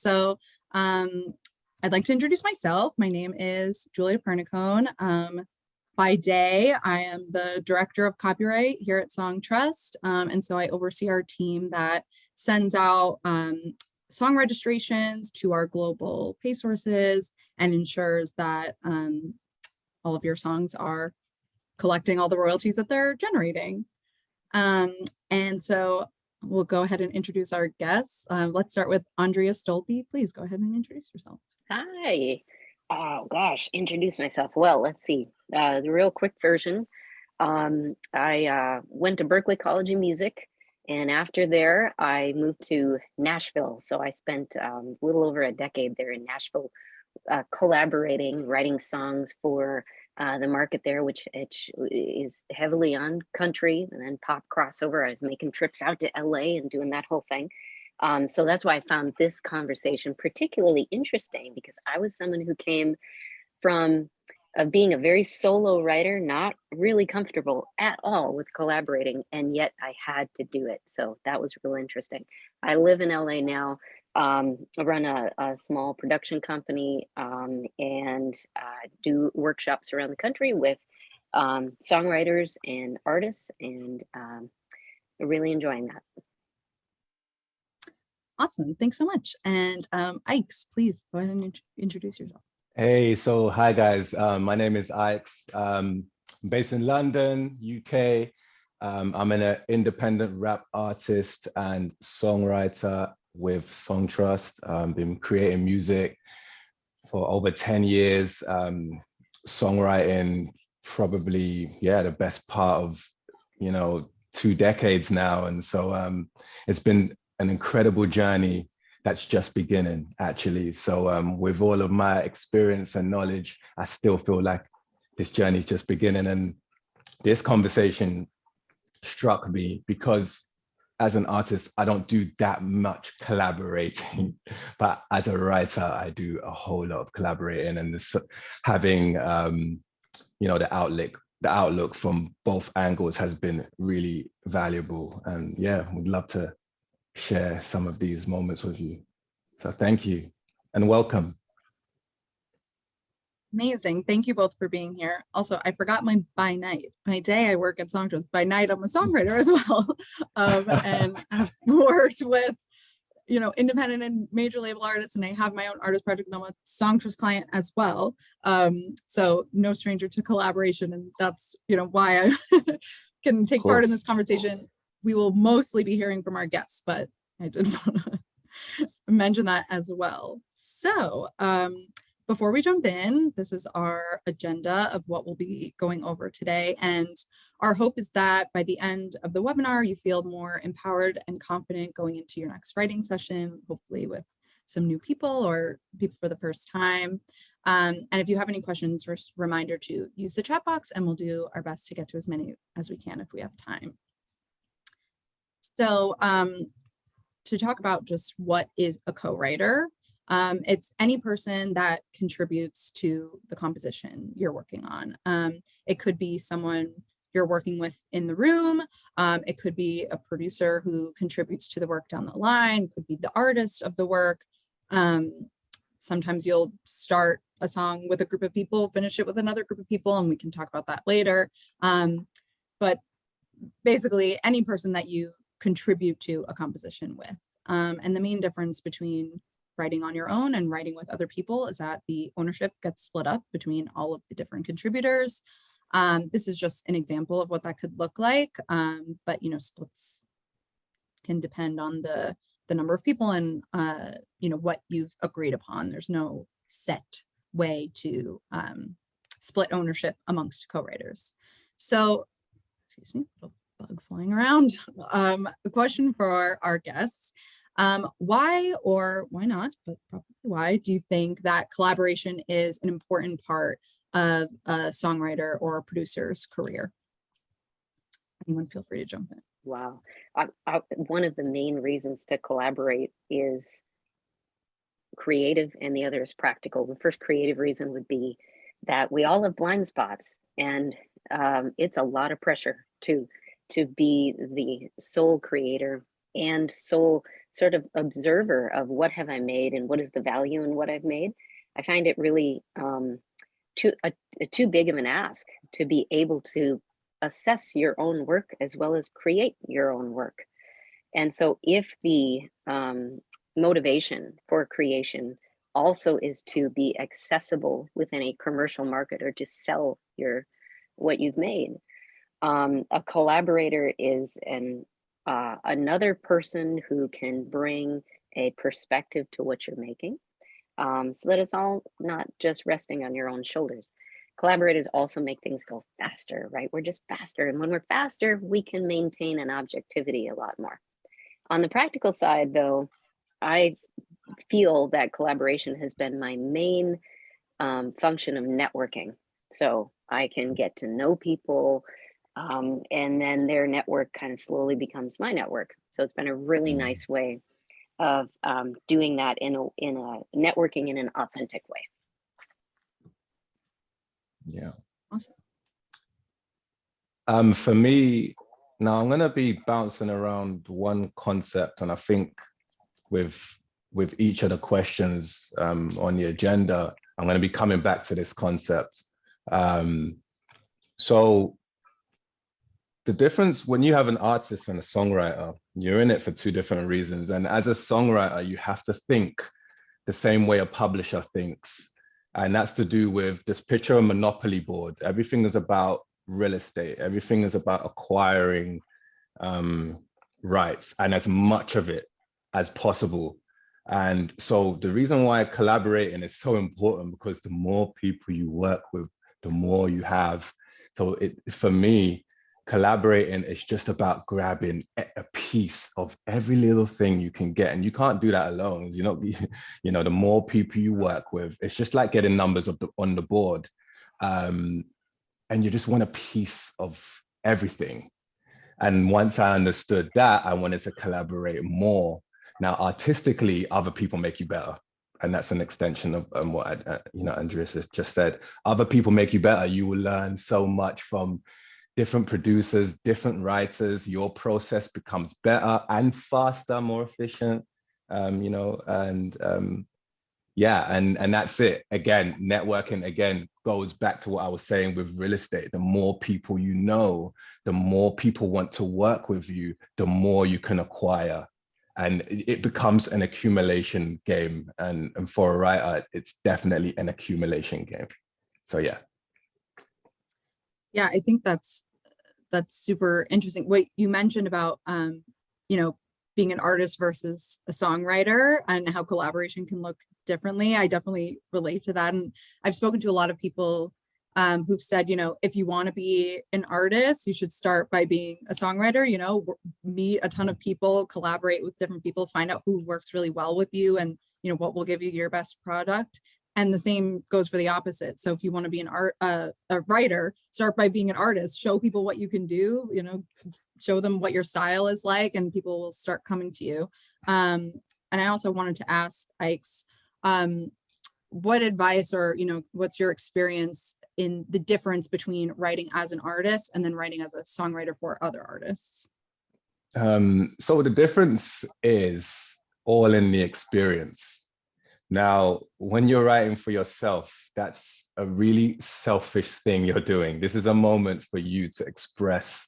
So I'd like to introduce myself. My name is Julia Pernicone. By day, I am the director of copyright here at Songtrust. And so I oversee our team that sends out song registrations to our global pay sources and ensures that all of your songs are collecting all the royalties that they're generating. And so we'll go ahead and introduce our guests. Let's start with Andrea Stolpe. Please go ahead and introduce yourself. Hi. Oh gosh, introduce myself. Well, let's see. The real quick version. I went to Berklee College of Music, and after there, I moved to Nashville. So I spent a little over a decade there in Nashville, collaborating, writing songs for the market there, which is heavily on country and then pop crossover. I was making trips out to LA and doing that whole thing. So that's why I found this conversation particularly interesting, because I was someone who came from being a very solo writer, not really comfortable at all with collaborating, and yet I had to do it. So that was real interesting. I live in LA now. I run a small production company and do workshops around the country with songwriters and artists, and really enjoying that. Awesome. Thanks so much. And Ikes, please go ahead and introduce yourself. Hey, so hi guys. My name is Ikes. I'm based in London, UK. I'm an independent rap artist and songwriter with Songtrust. Been creating music for over 10 years. Songwriting probably, the best part of, 2 decades now. And so it's been an incredible journey that's just beginning, actually. So with all of my experience and knowledge, I still feel like this journey is just beginning. And this conversation struck me because as an artist, I don't do that much collaborating, but as a writer, I do a whole lot of collaborating, and this, having the outlook from both angles has been really valuable. And yeah, would love to share some of these moments with you. So thank you and welcome. Amazing. Thank you both for being here. Also, I forgot my by night. By day, I work at Songtrust. By night, I'm a songwriter as well. And I've worked with, independent and major label artists, and I have my own artist project. I'm a Songtrust client as well. So no stranger to collaboration. And that's, why I can take part in this conversation. We will mostly be hearing from our guests, but I did want to mention that as well. So before we jump in, this is our agenda of what we'll be going over today. And our hope is that by the end of the webinar, you feel more empowered and confident going into your next writing session, hopefully with some new people or people for the first time. And if you have any questions, just a reminder to use the chat box, and we'll do our best to get to as many as we can if we have time. So to talk about just what is a co-writer, it's any person that contributes to the composition you're working on. It could be someone you're working with in the room. It could be a producer who contributes to the work down the line. It could be the artist of the work. Sometimes you'll start a song with a group of people, finish it with another group of people, and we can talk about that later. But basically, any person that you contribute to a composition with. And the main difference between writing on your own and writing with other people is that the ownership gets split up between all of the different contributors. This is just an example of what that could look like, but splits can depend on the number of people and what you've agreed upon. There's no set way to split ownership amongst co-writers. So, excuse me, little bug flying around. A question for our guests. Why or why not, but probably why, do you think that collaboration is an important part of a songwriter or a producer's career? Anyone feel free to jump in. Wow. One of the main reasons to collaborate is creative and the other is practical. The first creative reason would be that we all have blind spots, and it's a lot of pressure to be the sole creator and sole sort of observer of what have I made and what is the value in what I've made, I find it really too big of an ask to be able to assess your own work as well as create your own work. And so if the motivation for creation also is to be accessible within a commercial market or to sell what you've made, a collaborator is another person who can bring a perspective to what you're making, so that it's all not just resting on your own shoulders. Collaborators also make things go faster, right? We're just faster. And when we're faster, we can maintain an objectivity a lot more. On the practical side, though, I feel that collaboration has been my main function of networking. So I can get to know people, and then their network kind of slowly becomes my network. So it's been a really nice way of doing that in a networking in an authentic way. Yeah. Awesome. For me, now I'm gonna be bouncing around one concept, and I think with each of the questions on the agenda, I'm gonna be coming back to this concept. So the difference when you have an artist and a songwriter, you're in it for two different reasons. And as a songwriter, you have to think the same way a publisher thinks. And that's to do with, just picture a monopoly board. Everything is about real estate. Everything is about acquiring rights and as much of it as possible. And so the reason why collaborating is so important, because the more people you work with, the more you have. So for me, collaborating is just about grabbing a piece of every little thing you can get, and you can't do that alone. You know, the more people you work with, it's just like getting numbers on the board, and you just want a piece of everything. And once I understood that, I wanted to collaborate more. Now, artistically, other people make you better. And that's an extension of what Andrea just said. Other people make you better. You will learn so much from different producers, different writers. Your process becomes better and faster, more efficient. Yeah, and that's it. Again, networking again goes back to what I was saying with real estate. The more people you know, the more people want to work with you, the more you can acquire. And it becomes an accumulation game. And for a writer, it's definitely an accumulation game. So yeah. Yeah, I think that's super interesting. What you mentioned about being an artist versus a songwriter and how collaboration can look differently. I definitely relate to that. And I've spoken to a lot of people who've said, if you want to be an artist, you should start by being a songwriter, meet a ton of people, collaborate with different people, find out who works really well with you and, what will give you your best product. And the same goes for the opposite. So if you want to be a writer, start by being an artist, show people what you can do, show them what your style is like, and people will start coming to you. And I also wanted to ask Ikes, what advice or, what's your experience in the difference between writing as an artist and then writing as a songwriter for other artists? So the difference is all in the experience. Now, when you're writing for yourself, that's a really selfish thing you're doing. This is a moment for you to express,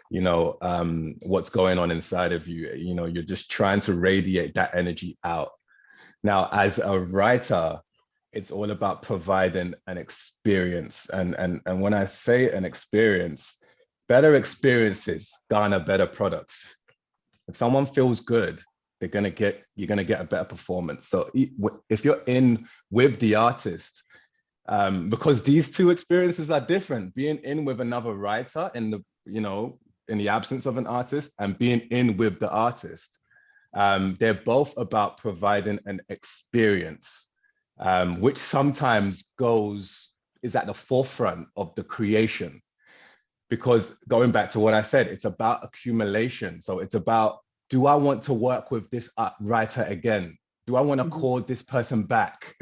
what's going on inside of you. You're just trying to radiate that energy out. Now, as a writer, it's all about providing an experience. And when I say an experience, better experiences garner better products. If someone feels good, you're gonna get a better performance. So if you're in with the artist, because these two experiences are different, being in with another writer in the absence of an artist, and being in with the artist, they're both about providing an experience, which sometimes is at the forefront of the creation. Because going back to what I said, it's about accumulation. So it's about, do I want to work with this writer again? Do I want to call this person back?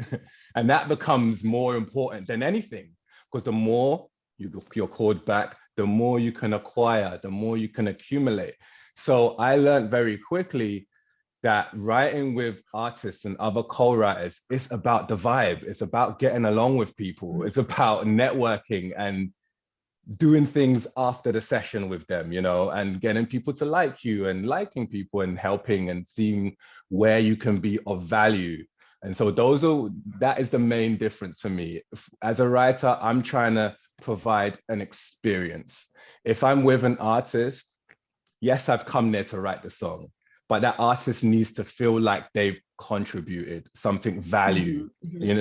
And that becomes more important than anything, because the more you're called back, the more you can acquire, the more you can accumulate. So I learned very quickly that writing with artists and other co-writers, it's about the vibe. It's about getting along with people. It's about networking and doing things after the session with them, and getting people to like you and liking people and helping and seeing where you can be of value. And so that is the main difference for me. As a writer, I'm trying to provide an experience. If I'm with an artist, yes, I've come there to write the song, but that artist needs to feel like they've contributed something value,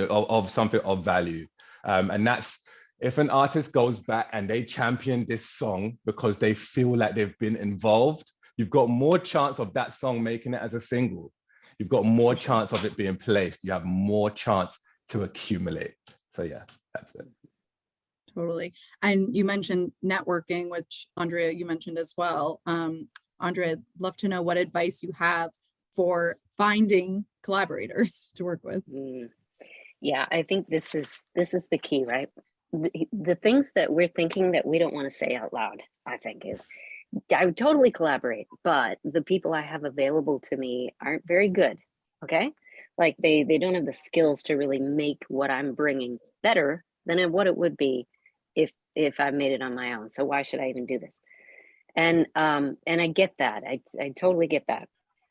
of something of value. And that's, if an artist goes back and they champion this song because they feel like they've been involved, you've got more chance of that song making it as a single. You've got more chance of it being placed. You have more chance to accumulate. So yeah, that's it. Totally. And you mentioned networking, which Andrea, you mentioned as well. Andrea, I'd love to know what advice you have for finding collaborators to work with. Yeah, I think this is the key, right? The things that we're thinking that we don't want to say out loud, I think, is I would totally collaborate, but the people I have available to me aren't very good. Okay, like they don't have the skills to really make what I'm bringing better than what it would be if I made it on my own. So why should I even do this? And I get that. I totally get that.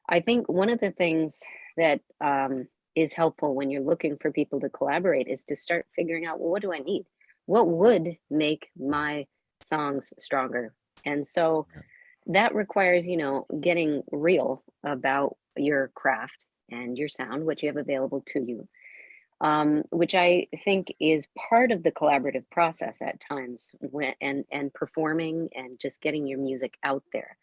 I think one of the things that is helpful when you're looking for people to collaborate is to start figuring out, well, what do I need? What would make my songs stronger? And so that requires, getting real about your craft and your sound, what you have available to you, which I think is part of the collaborative process at times, and performing and just getting your music out there.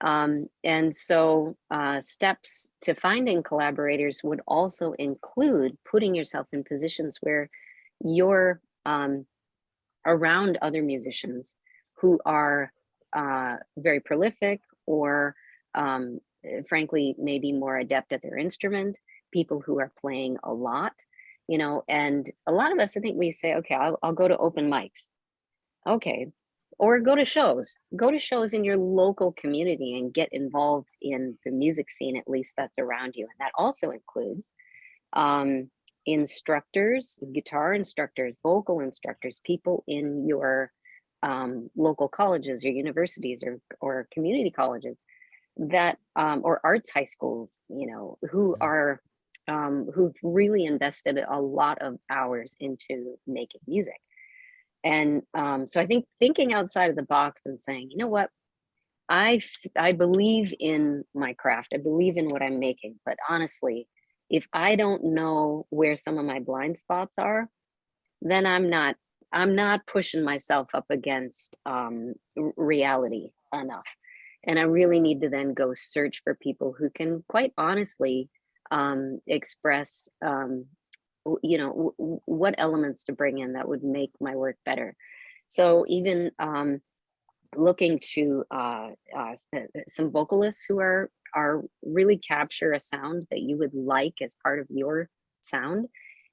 And so steps to finding collaborators would also include putting yourself in positions where you're around other musicians who are very prolific, or frankly, maybe more adept at their instrument, people who are playing a lot, and a lot of us, I think we say, okay, I'll go to open mics. Okay. Or go to shows in your local community and get involved in the music scene, at least that's around you. And that also includes instructors, guitar instructors, vocal instructors, people in your local colleges or universities or community colleges that or arts high schools, who are who've really invested a lot of hours into making music. And so I think thinking outside of the box and saying, you know what, I believe in my craft, I believe in what I'm making, but honestly, if I don't know where some of my blind spots are, then I'm not pushing myself up against reality enough. And I really need to then go search for people who can quite honestly express what elements to bring in that would make my work better. So even looking to some vocalists who are really capture a sound that you would like as part of your sound.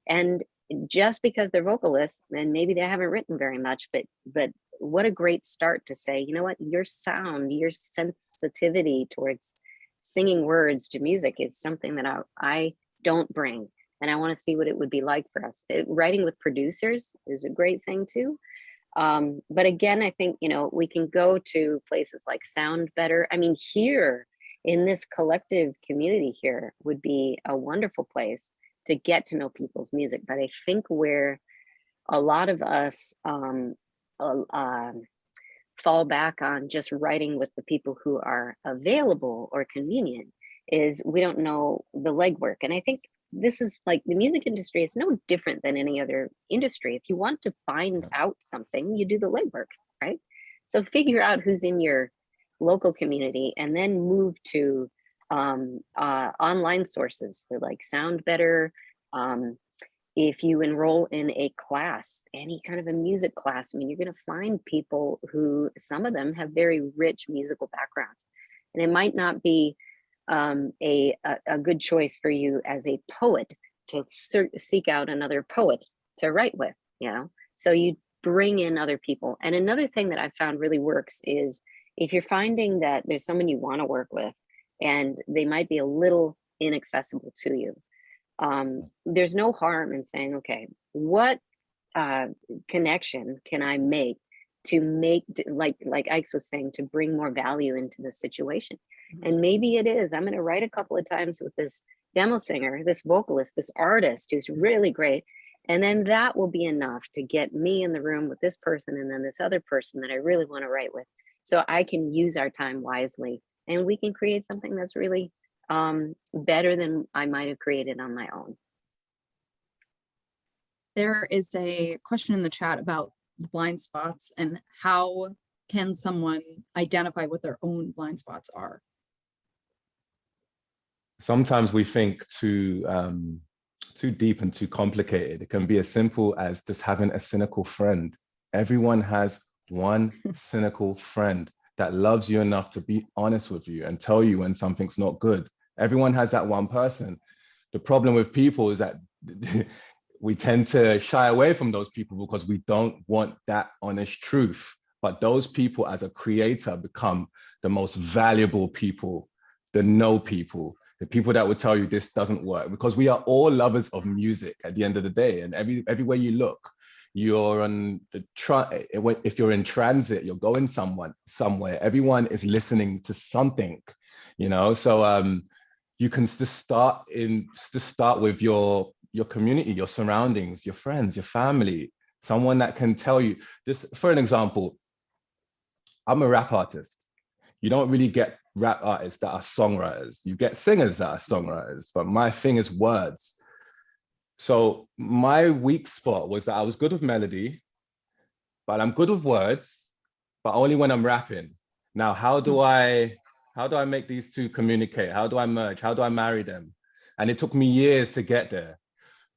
And just because they're vocalists, and maybe they haven't written very much, but what a great start to say, you know what, your sound, your sensitivity towards singing words to music is something that I don't bring. And I want to see what it would be like for us. Writing with producers is a great thing too. But again, I think, we can go to places like Sound Better. I mean, here in this collective community here would be a wonderful place to get to know people's music. But I think where a lot of us fall back on just writing with the people who are available or convenient is we don't know the legwork. And I think this is like the music industry is no different than any other industry. If you want to find out something, you do the legwork, right? So figure out who's in your local community and then move to online sources like Sound Better. If you enroll in a class, any kind of a music class, I mean, you're going to find people who, some of them have very rich musical backgrounds, and it might not be a good choice for you as a poet to seek out another poet to write with, so you bring in other people. And another thing that I found really works is If you're finding that there's someone you want to work with and they might be a little inaccessible to you, there's no harm in saying, okay, what connection can I make to make, like Ike's was saying, to bring more value into the situation? And maybe it is, I'm going to write a couple of times with this demo singer, this vocalist, this artist who's really great. And then that will be enough to get me in the room with this person and then this other person that I really want to write with. So I can use our time wisely and we can create something that's really better than I might have created on my own. There is a question in the chat about the blind spots and how can someone identify what their own blind spots are? Sometimes we think too deep and too complicated. It can be as simple as just having a cynical friend. Everyone has one cynical friend that loves you enough to be honest with you and tell you when something's not good. Everyone has that one person. The problem with people is that we tend to shy away from those people because we don't want that honest truth. But those people as a creator become the most valuable people, the know people, the people that will tell you this doesn't work, because we are all lovers of music at the end of the day. And everywhere you look, you're on the if you're in transit, you're going somewhere, everyone is listening to something, you know? So you can just start with your community, your surroundings, your friends, your family, someone that can tell you. Just for an example, I'm a rap artist. You don't really get rap artists that are songwriters. You get singers that are songwriters, but my thing is words. So my weak spot was that I was good with melody, but I'm good with words, but only when I'm rapping. Now, how do I make these two communicate? How do I merge? How do I marry them? And it took me years to get there.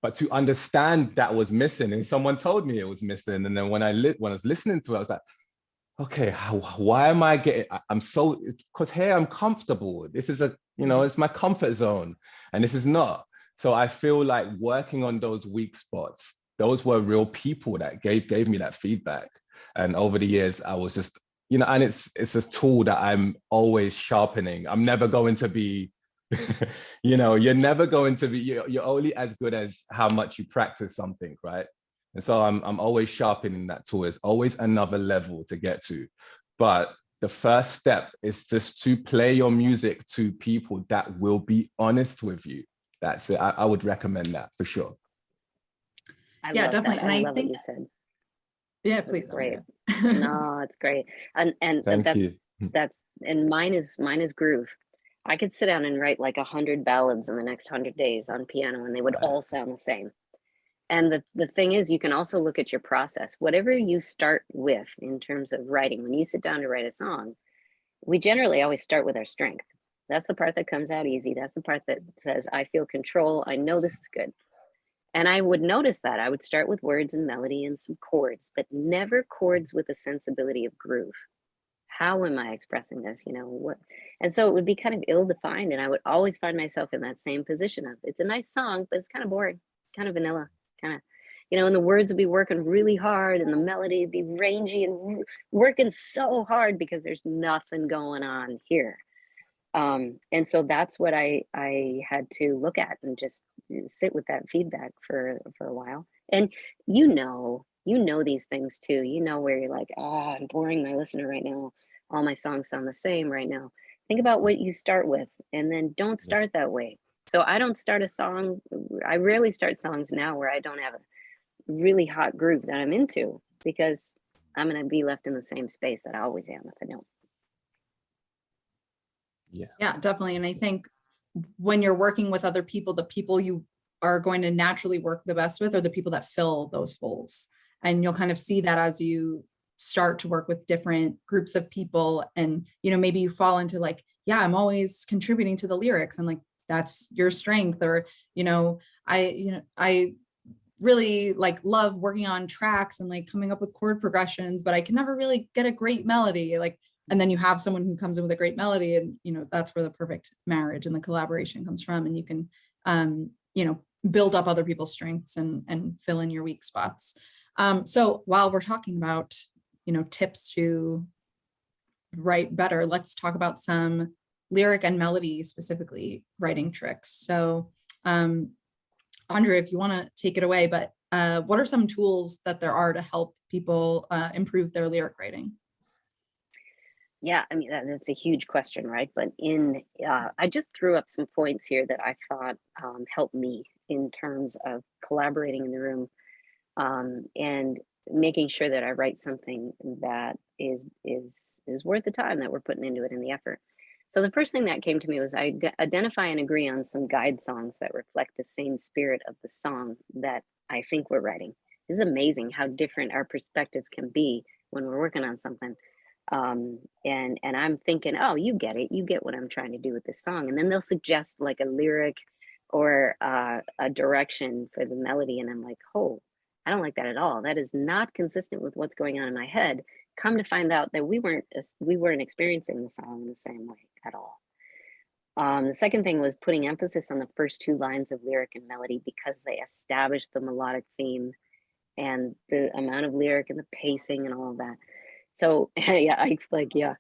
But to understand that was missing, and someone told me it was missing. And then when I was listening to it, I was like, okay, why am I getting, I'm so, because here I'm comfortable. This is it's my comfort zone, and this is not. So I feel like working on those weak spots, those were real people that gave me that feedback. And over the years, I was just, and it's a tool that I'm always sharpening. I'm never going to be, you're never going to be, you're only as good as how much you practice something, right? And so I'm always sharpening that tool. There's always another level to get to. But the first step is just to play your music to people that will be honest with you. That's it. I would recommend that for sure. Yeah, definitely. And I love think what you said. Yeah, please. Great. No, it's great. And Thank you. And mine is groove. I could sit down and write like 100 ballads in the next 100 days on piano, and they would all sound the same. And the thing is, you can also look at your process. Whatever you start with in terms of writing, when you sit down to write a song, we generally always start with our strength. That's the part that comes out easy. That's the part that says, I feel control. I know this is good. And I would notice that I would start with words and melody and some chords, but never chords with a sensibility of groove. How am I expressing this? What? And so it would be kind of ill-defined. And I would always find myself in that same position of, it's a nice song, but it's kind of boring, kind of vanilla, kind of, and the words would be working really hard and the melody would be rangy and working so hard because there's nothing going on here. And so that's what I had to look at and just sit with that feedback for a while. And you know these things too. Where you're like, I'm boring my listener right now. All my songs sound the same right now. Think about what you start with, and then don't start that way. So I don't start a song. I rarely start songs now where I don't have a really hot groove that I'm into, because I'm going to be left in the same space that I always am if I don't. Yeah, definitely. And I think when you're working with other people, the people you are going to naturally work the best with are the people that fill those holes. And you'll kind of see that as you start to work with different groups of people. And, maybe you fall into like, yeah, I'm always contributing to the lyrics, and like, that's your strength. Or, I really like love working on tracks and like coming up with chord progressions, but I can never really get a great melody. Like, and then you have someone who comes in with a great melody, and that's where the perfect marriage and the collaboration comes from. And you can build up other people's strengths and fill in your weak spots. So while we're talking about tips to write better, let's talk about some lyric and melody specifically writing tricks. So Andrea, if you want to take it away, but what are some tools that there are to help people improve their lyric writing? Yeah, I mean, that's a huge question, right? But I just threw up some points here that I thought helped me in terms of collaborating in the room, and making sure that I write something that is worth the time that we're putting into it and the effort. So the first thing that came to me was identify and agree on some guide songs that reflect the same spirit of the song that I think we're writing. It's amazing how different our perspectives can be when we're working on something. And I'm thinking, oh, you get it. You get what I'm trying to do with this song. And then they'll suggest like a lyric or a direction for the melody. And I'm like, oh, I don't like that at all. That is not consistent with what's going on in my head. Come to find out that we weren't experiencing the song in the same way at all. The second thing was putting emphasis on the first two lines of lyric and melody because they establish the melodic theme and the amount of lyric and the pacing and all of that. So yeah, Ike's like, yeah.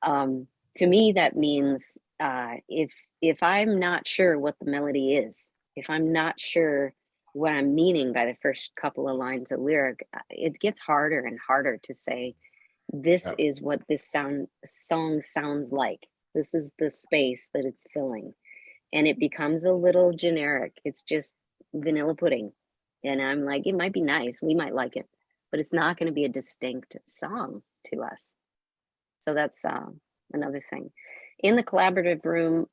To me, that means if I'm not sure what the melody is, if I'm not sure what I'm meaning by the first couple of lines of lyric, it gets harder and harder to say, this is what this song sounds like. This is the space that it's filling. And it becomes a little generic. It's just vanilla pudding. And I'm like, it might be nice. We might like it, but it's not going to be a distinct song to us. So that's another thing. In the collaborative room,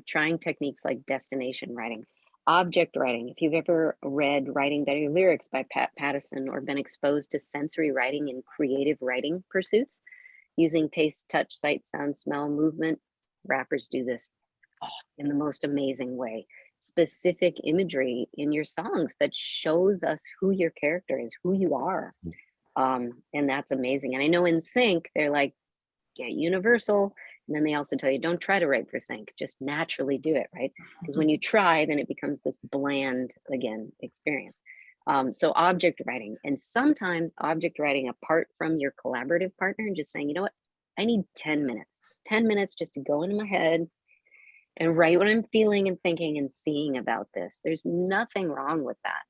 trying techniques like destination writing, object writing. If you've ever read Writing Better Lyrics by Pat Pattison or been exposed to sensory writing in creative writing pursuits, using taste, touch, sight, sound, smell, movement, rappers do this in the most amazing way. Specific imagery in your songs that shows us who your character is, who you are. And that's amazing. And I know in sync, they're like, get universal. And then they also tell you, don't try to write for sync, just naturally do it, right? Because when you try, then it becomes this bland, again, experience. So object writing, and sometimes object writing apart from your collaborative partner and just saying, you know what, I need 10 minutes just to go into my head and write what I'm feeling and thinking and seeing about this. There's nothing wrong with that,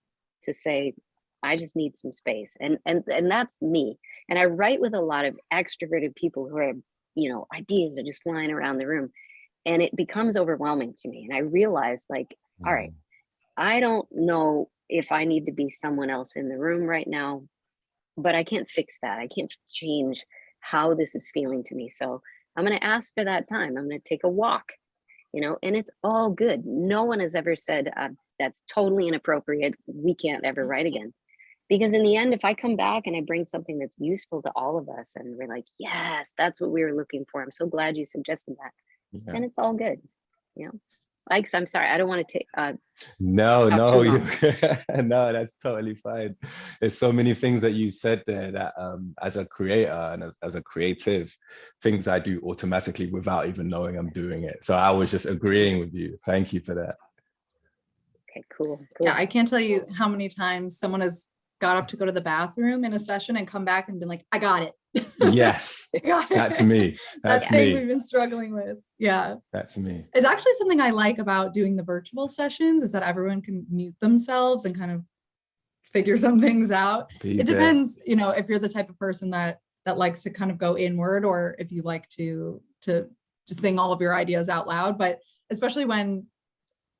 to say, I just need some space. And that's me. And I write with a lot of extroverted people who are, you know, ideas are just flying around the room. And it becomes overwhelming to me. And I realize, like, all right, I don't know if I need to be someone else in the room right now, but I can't fix that. I can't change how this is feeling to me. So I'm going to ask for that time. I'm going to take a walk, you know, and it's all good. No one has ever said that's totally inappropriate. We can't ever write again. Because in the end, if I come back and I bring something that's useful to all of us and we're like, yes, that's what we were looking for. I'm so glad you suggested that. Then it's all good. You know, like, I'm sorry, I don't want to take no, no, no, that's totally fine. There's so many things that you said there that as a creator and as a creative, things I do automatically without even knowing I'm doing it. So I was just agreeing with you. Thank you for that. Okay, cool. Yeah, I can't tell you how many times someone has got up to go to the bathroom in a session and come back and been like, I got it. Yes, that's me. That's thing me. we've been struggling with. Yeah, that's me. It's actually something I like about doing the virtual sessions, is that everyone can mute themselves and kind of figure some things out. It depends, you know, if you're the type of person that likes to kind of go inward, or if you like to just sing all of your ideas out loud. But especially when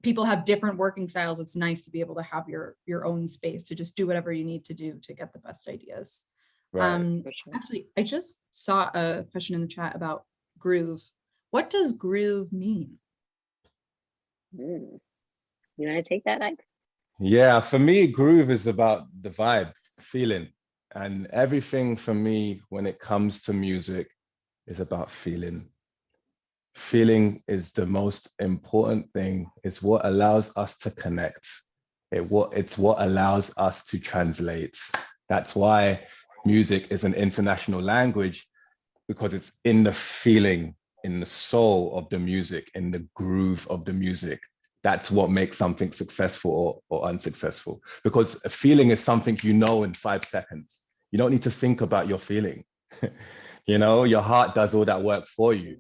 people have different working styles, it's nice to be able to have your own space to just do whatever you need to do to get the best ideas. Right. Actually, I just saw a question in the chat about groove. What does groove mean? You want to take that, Ike? Yeah, for me, groove is about the vibe, feeling. And everything for me, when it comes to music, is about feeling. Feeling is the most important thing. It's what allows us to connect. It's what allows us to translate. That's why music is an international language, because it's in the feeling, in the soul of the music, in the groove of the music. That's what makes something successful or unsuccessful. Because a feeling is something you know in 5 seconds. You don't need to think about your feeling. You know, your heart does all that work for you.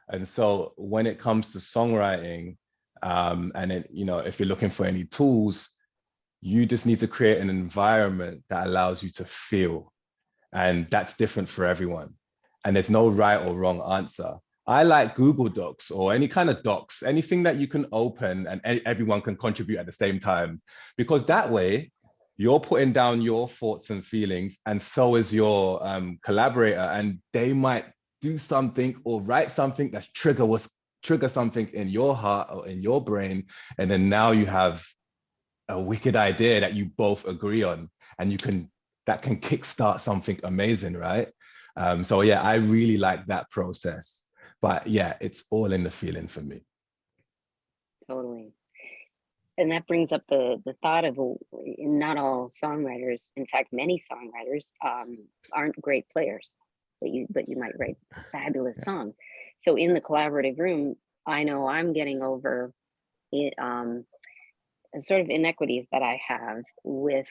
And so when it comes to songwriting, and it, you know, if you're looking for any tools, you just need to create an environment that allows you to feel. And that's different for everyone. And there's no right or wrong answer. I like Google Docs or any kind of docs, anything that you can open and everyone can contribute at the same time, because that way you're putting down your thoughts and feelings, and so is your collaborator, and they might do something or write something that trigger something in your heart or in your brain, and then now you have a wicked idea that you both agree on, and that can kickstart something amazing, right? So yeah, I really like that process. But yeah, it's all in the feeling for me. Totally. And that brings up the thought of not all songwriters, in fact, many songwriters aren't great players, but you might write a fabulous song. So in the collaborative room, I know I'm getting over it, sort of inequities that I have with,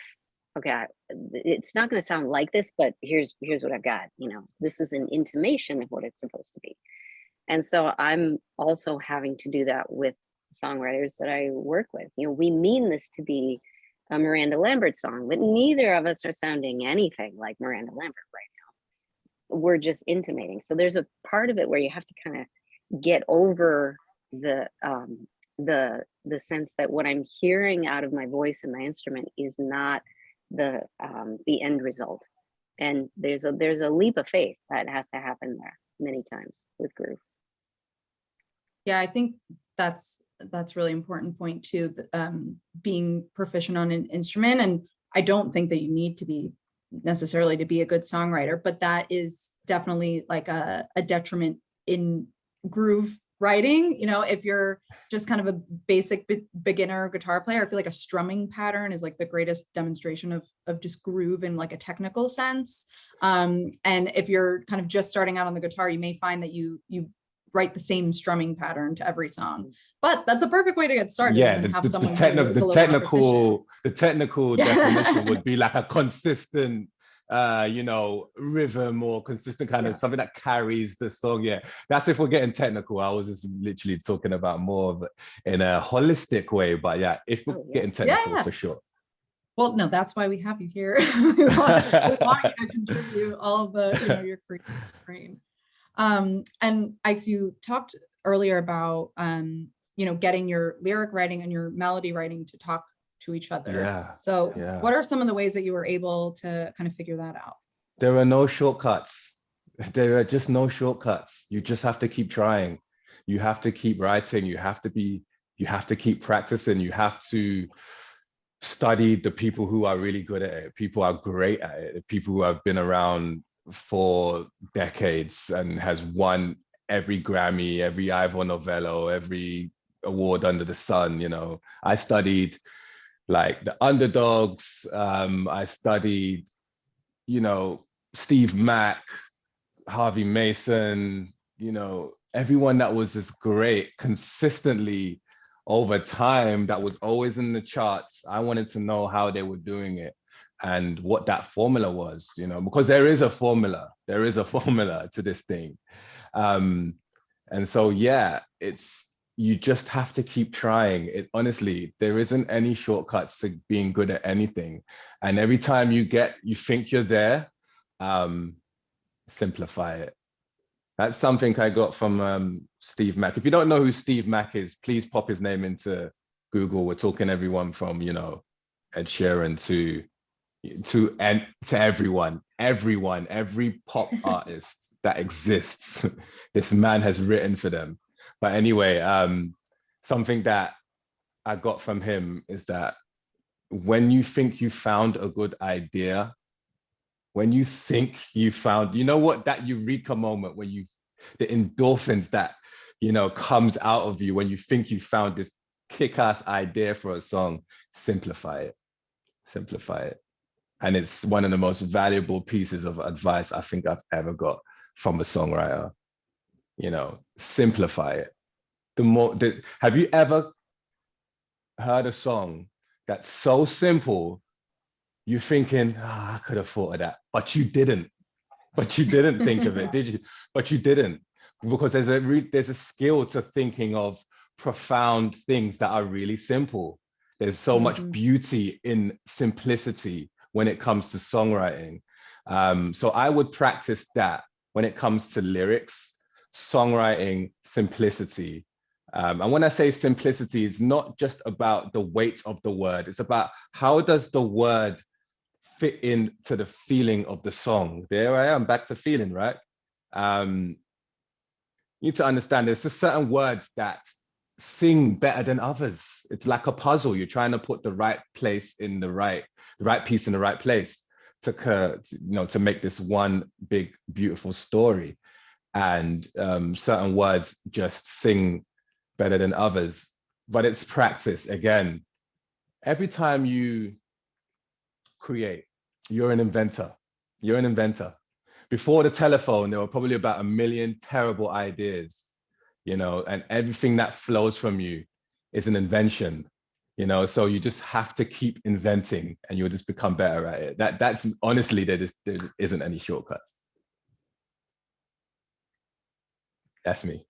okay, it's not going to sound like this, but here's what I've got. You know, this is an intimation of what it's supposed to be. And so I'm also having to do that with songwriters that I work with. You know, we mean this to be a Miranda Lambert song, but neither of us are sounding anything like Miranda Lambert right now. We're just intimating. So there's a part of it where you have to kind of get over the sense that what I'm hearing out of my voice and my instrument is not the end result. And there's a leap of faith that has to happen there many times with groove. Yeah, I think that's really important point too, being proficient on an instrument. And I don't think that you need to be necessarily to be a good songwriter, but that is definitely like a detriment in groove writing. You know, if you're just kind of a basic beginner guitar player, I feel like a strumming pattern is like the greatest demonstration of just groove in like a technical sense. And if you're kind of just starting out on the guitar, you may find that you write the same strumming pattern to every song, but that's a perfect way to get started. Yeah, and have the someone technical definition would be like a consistent you know, rhythm or consistent kind of something that carries the song. Yeah, that's if we're getting technical. I was just literally talking about more of in a holistic way, but yeah, if we're getting technical, for sure. Well, no, that's why we have you here. we want you to contribute all of the, you know, your creative brain. And Ike, you talked earlier about, you know, getting your lyric writing and your melody writing to talk to each other. Yeah. So what are some of the ways that you were able to kind of figure that out? There are no shortcuts. There are just no shortcuts. You just have to keep trying. You have to keep writing. You have to keep practicing. You have to study the people who are really good at it. People are great at it. People who have been around for decades and has won every Grammy, every Ivor Novello, every award under the sun. You know, I studied like the underdogs. I studied, you know, Steve Mack, Harvey Mason, you know, everyone that was just great consistently over time, that was always in the charts. I wanted to know how they were doing it and what that formula was, you know, because there is a formula to this thing. And so, yeah, you just have to keep trying. Honestly, there isn't any shortcuts to being good at anything. And every time you think you're there, simplify it. That's something I got from Steve Mack. If you don't know who Steve Mack is, please pop his name into Google. We're talking everyone from, you know, Ed Sheeran to everyone, every pop artist that exists. This man has written for them. But anyway, something that I got from him is that when you think you found a good idea, when you think you found, you know what, that eureka moment when the endorphins that, you know, comes out of you when you think you found this kick-ass idea for a song, simplify it. And it's one of the most valuable pieces of advice I think I've ever got from a songwriter. You know, simplify it. Have you ever heard a song that's so simple, you're thinking, I could have thought of that, but you didn't. but you didn't think of it, did you? But you didn't, because there's a skill to thinking of profound things that are really simple. There's so much beauty in simplicity when it comes to songwriting. So I would practice that when it comes to lyrics, songwriting, simplicity. And when I say simplicity, it's not just about the weight of the word. It's about how does the word fit into the feeling of the song. There I am, back to feeling, right? You need to understand there's just certain words that sing better than others. It's like a puzzle. You're trying to put the right place in the right piece in the right place to make this one big, beautiful story. And certain words just sing better than others, but it's practice. Again, every time you create, you're an inventor. You're an inventor. Before the telephone, there were probably about 1 million terrible ideas, and everything that flows from you is an invention, so you just have to keep inventing and you'll just become better at it. That's honestly, there isn't any shortcuts. That's me.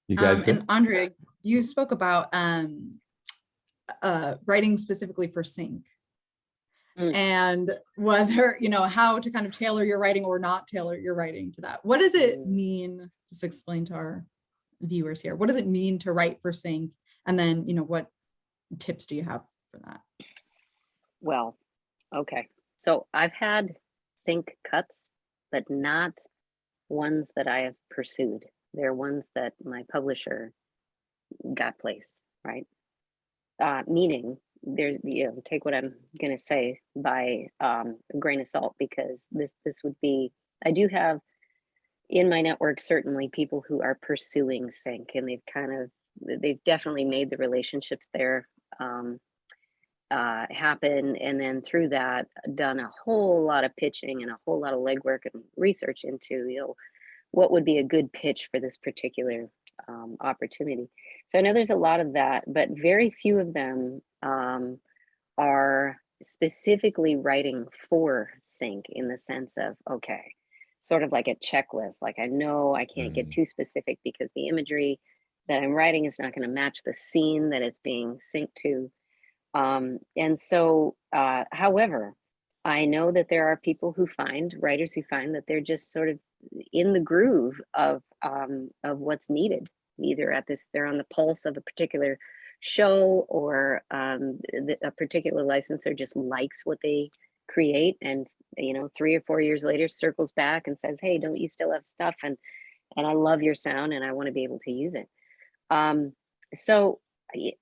You guys and Andrea, you spoke about writing specifically for sync and whether, how to kind of tailor your writing or not tailor your writing to that. What does it mean? Just explain to our viewers here. What does it mean to write for sync? And then, what tips do you have for that? Well, okay. So I've had sync cuts, but not ones that I have pursued. They're ones that my publisher got placed, right? Meaning there's, take what I'm going to say by a grain of salt, because this would be, I do have in my network certainly people who are pursuing sync, and they've definitely made the relationships there happen, and then through that done a whole lot of pitching and a whole lot of legwork and research into what would be a good pitch for this particular opportunity. So I know there's a lot of that, but very few of them are specifically writing for sync in the sense of, okay, sort of like a checklist. Like, I know I can't get too specific because the imagery that I'm writing is not going to match the scene that it's being synced to. And so, however, I know that there are writers who find that they're just sort of in the groove of what's needed. Either they're on the pulse of a particular show, or a particular licensor just likes what they create, and 3 or 4 years later circles back and says, "Hey, don't you still have stuff? And I love your sound, and I want to be able to use it." So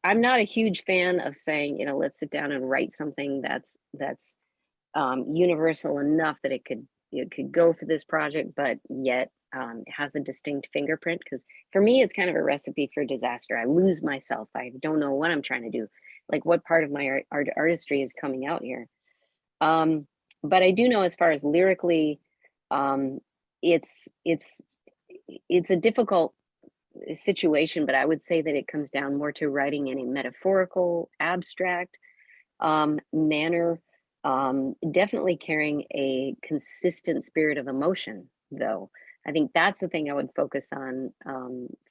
I'm not a huge fan of saying, let's sit down and write something that's universal enough that it could go for this project, but yet has a distinct fingerprint. Because for me, it's kind of a recipe for disaster. I lose myself. I don't know what I'm trying to do, like what part of my artistry is coming out here. But I do know, as far as lyrically, it's a difficult situation, but I would say that it comes down more to writing in a metaphorical, abstract manner, definitely carrying a consistent spirit of emotion, though. I think that's the thing I would focus on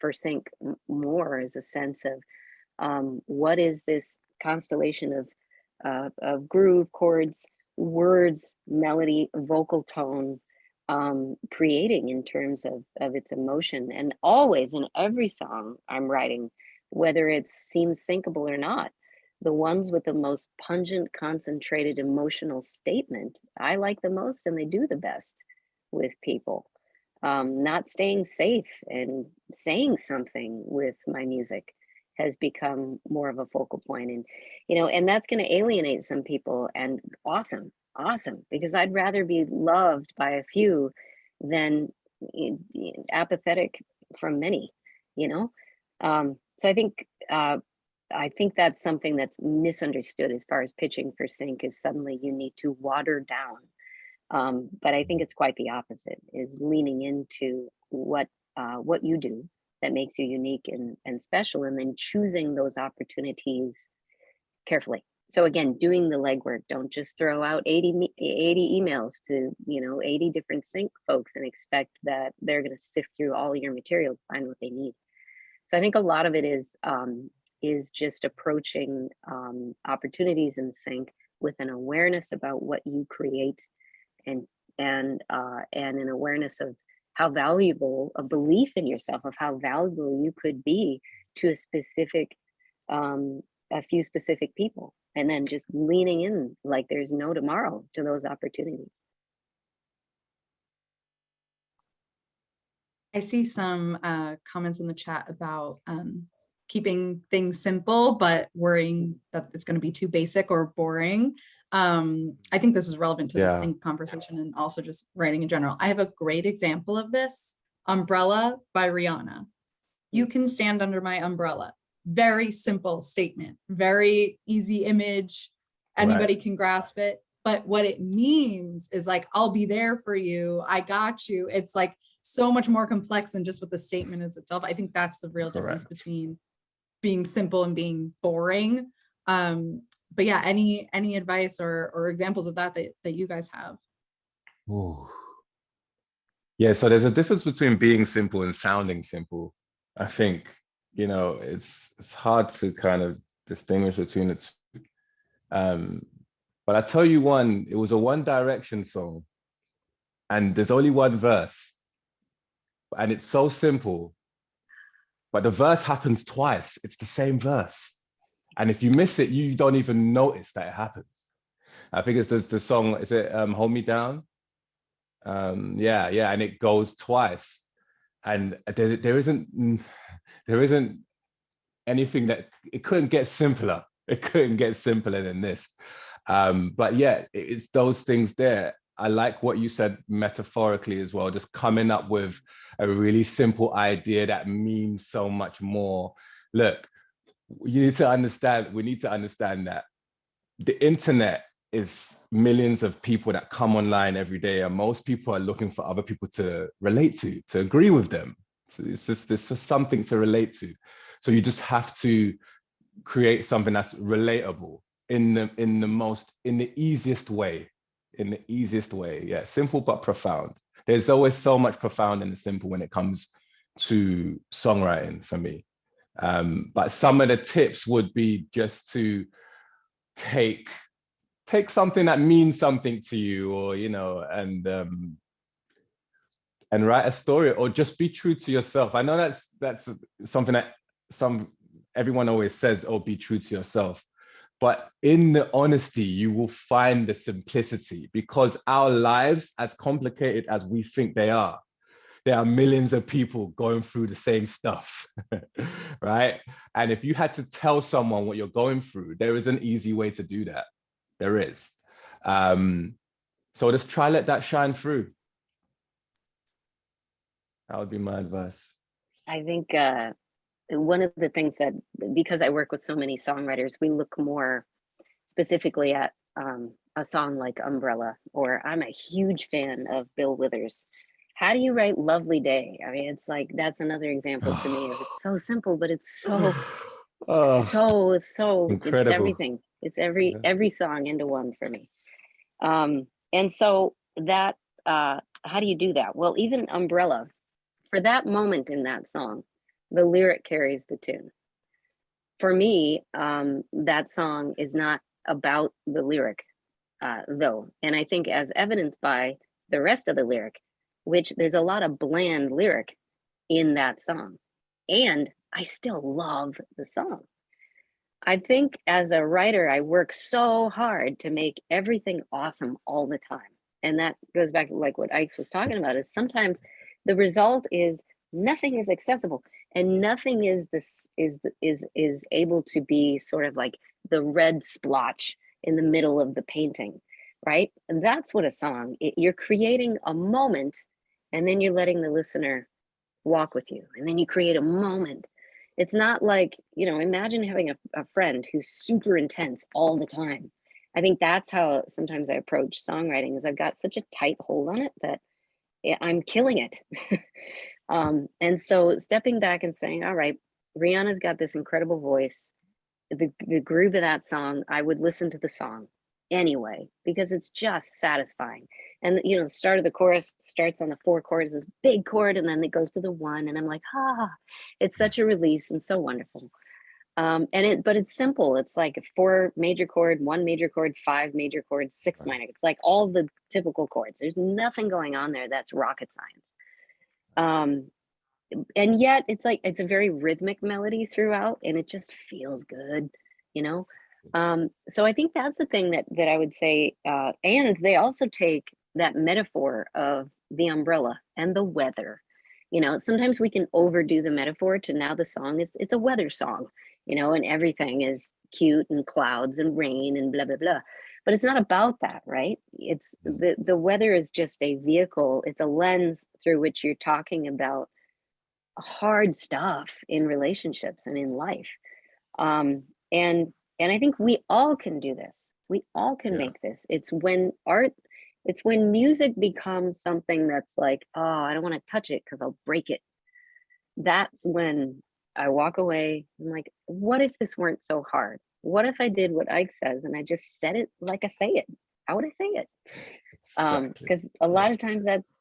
for sync more, is a sense of what is this constellation of groove, chords, words, melody, vocal tone, creating in terms of its emotion. And always, in every song I'm writing, whether it seems syncable or not, the ones with the most pungent, concentrated emotional statement I like the most, and they do the best with people. Not staying safe and saying something with my music has become more of a focal point. And and that's going to alienate some people, and awesome, because I'd rather be loved by a few than apathetic from many. So I think that's something that's misunderstood as far as pitching for sync, is suddenly you need to water down. But I think it's quite the opposite, is leaning into what you do that makes you unique and special, and then choosing those opportunities carefully. So again, doing the legwork. Don't just throw out 80 emails to, 80 different sync folks and expect that they're going to sift through all your materials, find what they need. So I think a lot of it is just approaching opportunities in sync with an awareness about what you create, and an awareness of how valuable, a belief in yourself of how valuable you could be to a few specific people, and then just leaning in like there's no tomorrow to those opportunities. I see some comments in the chat about keeping things simple, but worrying that it's going to be too basic or boring. I think this is relevant to the sync conversation and also just writing in general. I have a great example of this. Umbrella by Rihanna. You can stand under my umbrella. Very simple statement, very easy image. Anybody can grasp it. But what it means is like, I'll be there for you. I got you. It's like so much more complex than just what the statement is itself. I think that's the real difference between being simple and being boring. But yeah, any advice or examples of that you guys have? Ooh. Yeah, so there's a difference between being simple and sounding simple. I think, it's hard to kind of distinguish between the two. But I tell you one, it was a One Direction song, and there's only one verse, and it's so simple, but the verse happens twice. It's the same verse. And if you miss it, you don't even notice that it happens. I think it's the song, is it Hold Me Down? Yeah, and it goes twice. And there isn't anything that, it couldn't get simpler. It couldn't get simpler than this. But yeah, it's those things there. I like what you said metaphorically as well, just coming up with a really simple idea that means so much more. Look, we need to understand that the internet is millions of people that come online every day, and most people are looking for other people to relate to agree with them. So it's just something to relate to. So you just have to create something that's relatable in the easiest way. Yeah, simple but profound. There's always so much profound in the simple when it comes to songwriting for me. But some of the tips would be just to take something that means something to you, or and write a story, or just be true to yourself. I know that's something that everyone always says, oh, be true to yourself. But in the honesty, you will find the simplicity, because our lives, as complicated as we think they are, there are millions of people going through the same stuff, right? And if you had to tell someone what you're going through, there is an easy way to do that. There is. So just try let that shine through. That would be my advice. I think one of the things that, because I work with so many songwriters, we look more specifically at a song like Umbrella, or I'm a huge fan of Bill Withers. How do you write Lovely Day? I mean, it's like, that's another example to me of, it's so simple, but it's so incredible. It's everything. It's every song into one for me. And so that, how do you do that? Well, even Umbrella, for that moment in that song, the lyric carries the tune. For me, that song is not about the lyric, though. And I think, as evidenced by the rest of the lyric, which there's a lot of bland lyric in that song, and I still love the song. I think as a writer, I work so hard to make everything awesome all the time. And that goes back to like what Ike was talking about, is sometimes the result is nothing is accessible, and nothing is able to be sort of like the red splotch in the middle of the painting, right? And that's what a song, you're creating a moment, and then you're letting the listener walk with you, and then you create a moment. It's not like, imagine having a friend who's super intense all the time. I think that's how sometimes I approach songwriting, is I've got such a tight hold on it that I'm killing it. And so stepping back and saying, all right, Rihanna's got this incredible voice. the groove of that song, I would listen to the song anyway, because it's just satisfying. And the start of the chorus starts on the 4 chords, this big chord, and then it goes to the 1, and I'm like, it's such a release and so wonderful. But it's simple. It's like a 4 major chord, 1 major chord, 5 major chords, 6 minor. It's like all the typical chords. There's nothing going on there that's rocket science. And yet it's a very rhythmic melody throughout, and it just feels good, so I think that's the thing that I would say. And they also take that metaphor of the umbrella and the weather. Sometimes we can overdo the metaphor to now the song it's a weather song, and everything is cute and clouds and rain and blah blah blah, but it's not about that, right? It's the weather is just a vehicle. It's a lens through which you're talking about hard stuff in relationships and in life. And I think we all can do this. We all can make this. It's when music becomes something that's like, oh, I don't want to touch it because I'll break it. That's when I walk away. I'm like, what if this weren't so hard? What if I did what Ike says and I just said it like I say it? How would I say it? Because a lot of times that's,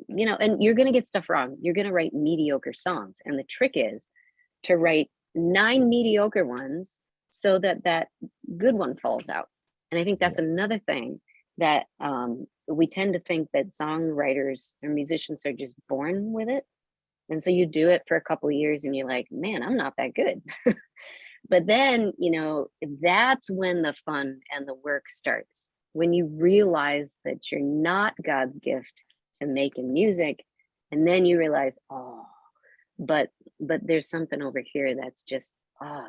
and you're going to get stuff wrong. You're going to write mediocre songs. And the trick is to write 9 mediocre ones so that good one falls out. And I think that's another thing that we tend to think that songwriters or musicians are just born with it. And so you do it for a couple of years and you're like, man, I'm not that good. But then, that's when the fun and the work starts. When you realize that you're not God's gift to making music, and then you realize, but there's something over here that's just,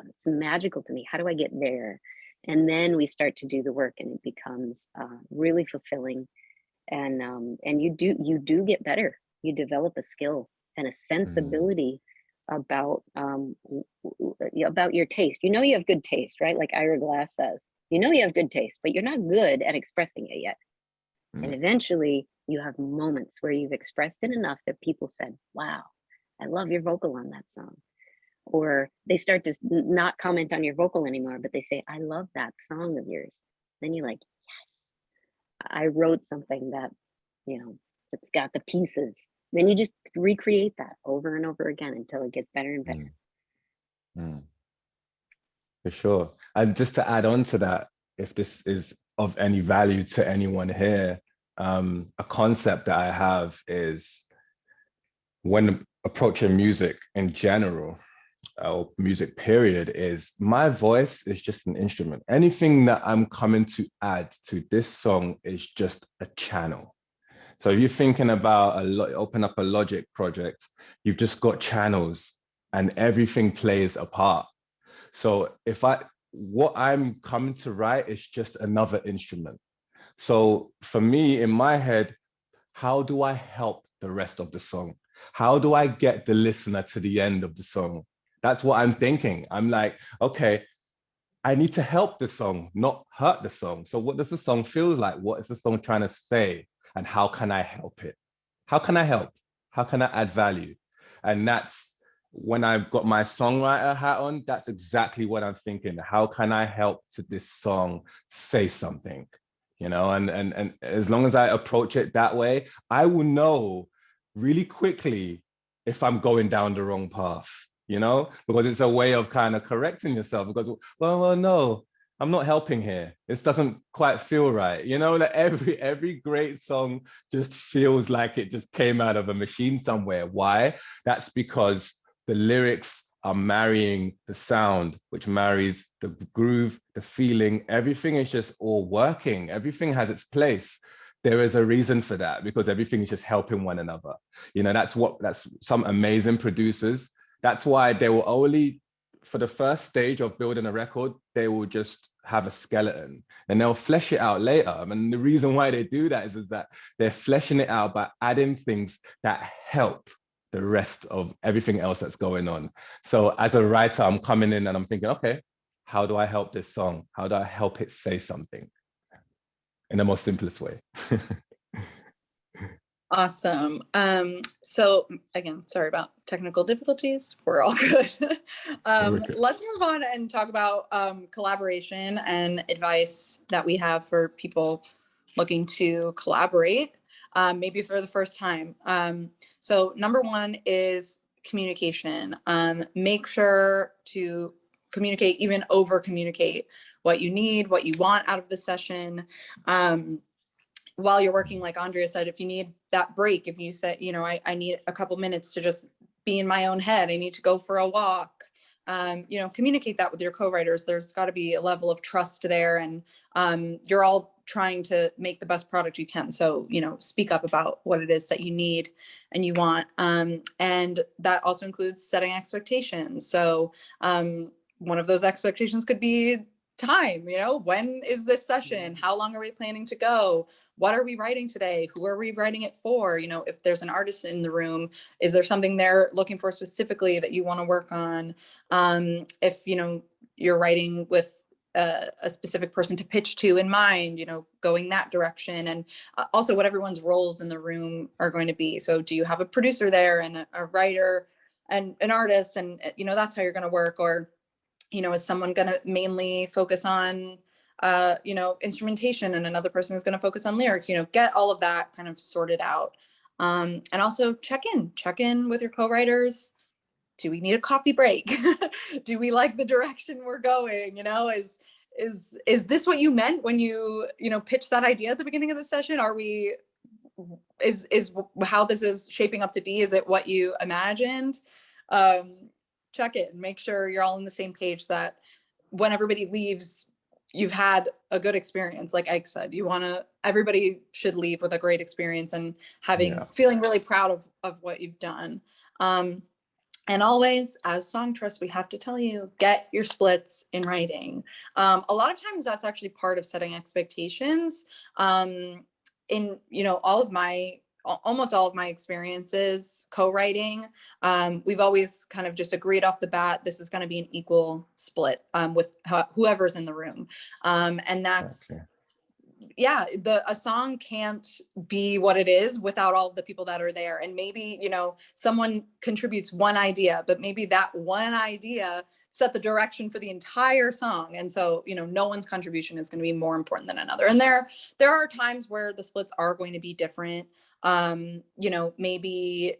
it's magical to me. How do I get there? And then we start to do the work, and it becomes really fulfilling. And you do get better. You develop a skill and a sensibility about your taste. You have good taste, right? Like Ira Glass says, you have good taste, but you're not good at expressing it yet. And eventually you have moments where you've expressed it enough that people said, wow, I love your vocal on that song. Or they start to not comment on your vocal anymore, but they say, I love that song of yours. Then you're like, yes, I wrote something that, it's got the pieces. Then you just recreate that over and over again until it gets better and better. For sure. And just to add on to that, if this is of any value to anyone here, a concept that I have is when approaching music in general, or music period, is my voice is just an instrument. Anything that I'm coming to add to this song is just a channel. So if you're thinking about open up a Logic project, you've just got channels and everything plays a part. So what I'm coming to write is just another instrument. So for me, in my head, how do I help the rest of the song? How do I get the listener to the end of the song? That's what I'm thinking. I'm like, okay, I need to help the song, not hurt the song. So what does the song feel like? What is the song trying to say? And how can I help it? How can I help? How can I add value? And that's when I've got my songwriter hat on, that's exactly what I'm thinking. How can I help to this song say something? And as long as I approach it that way, I will know really quickly if I'm going down the wrong path, because it's a way of kind of correcting yourself, because, well, no, I'm not helping here. This doesn't quite feel right. That every great song just feels like it just came out of a machine somewhere. Why? That's because the lyrics are marrying the sound, which marries the groove, the feeling. Everything is just all working. Everything has its place. There is a reason for that, because everything is just helping one another. That's some amazing producers. That's why they will only, for the first stage of building a record, they will just have a skeleton and they'll flesh it out later. And the reason why they do that is that they're fleshing it out by adding things that help the rest of everything else that's going on. So as a writer, I'm coming in and I'm thinking, okay, how do I help this song? How do I help it say something in the most simplest way? Awesome. So again, sorry about technical difficulties. We're all good. Okay. Let's move on and talk about collaboration and advice that we have for people looking to collaborate, maybe for the first time. So number one is communication. Make sure to communicate, even over communicate what you need, what you want out of the session. While you're working, like Andrea said, if you need that break, if you said, you know, I need a couple minutes to just be in my own head, I need to go for a walk, you know, communicate that with your co-writers. There's got to be a level of trust there, and you're all trying to make the best product you can. So, you know, speak up about what it is that you need and you want. And that also includes setting expectations. So one of those expectations could be time. You know, when is this session? How long are we planning to go? What are we writing today? Who are we writing it for? You know, if there's an artist in the room, is there something they're looking for specifically that you want to work on? If, you know, you're writing with a specific person to pitch to in mind, you know, going that direction, and also what everyone's roles in the room are going to be. So do you have a producer there and a writer and an artist, and, you know, that's how you're going to work? Or, you know, is someone going to mainly focus on, you know, instrumentation, and another person is going to focus on lyrics? You know, get all of that kind of sorted out. And also check in with your co-writers. Do we need a coffee break? Do we like the direction we're going? You know, is this what you meant when you know, pitched that idea at the beginning of the session? Are we, is how this is shaping up to be, is it what you imagined? Check it and make sure you're all on the same page, that when everybody leaves, you've had a good experience. Like Ike said, everybody should leave with a great experience and feeling really proud of what you've done. And always, as Songtrust, we have to tell you, get your splits in writing. A lot of times that's actually part of setting expectations. In, you know, almost all of my experiences co-writing, we've always kind of just agreed off the bat, this is going to be an equal split with whoever's in the room. And that's, yeah, a song can't be what it is without all of the people that are there. And maybe, you know, someone contributes one idea, but maybe that one idea set the direction for the entire song. And so, you know, no one's contribution is going to be more important than another. And there are times where the splits are going to be different. You know, maybe,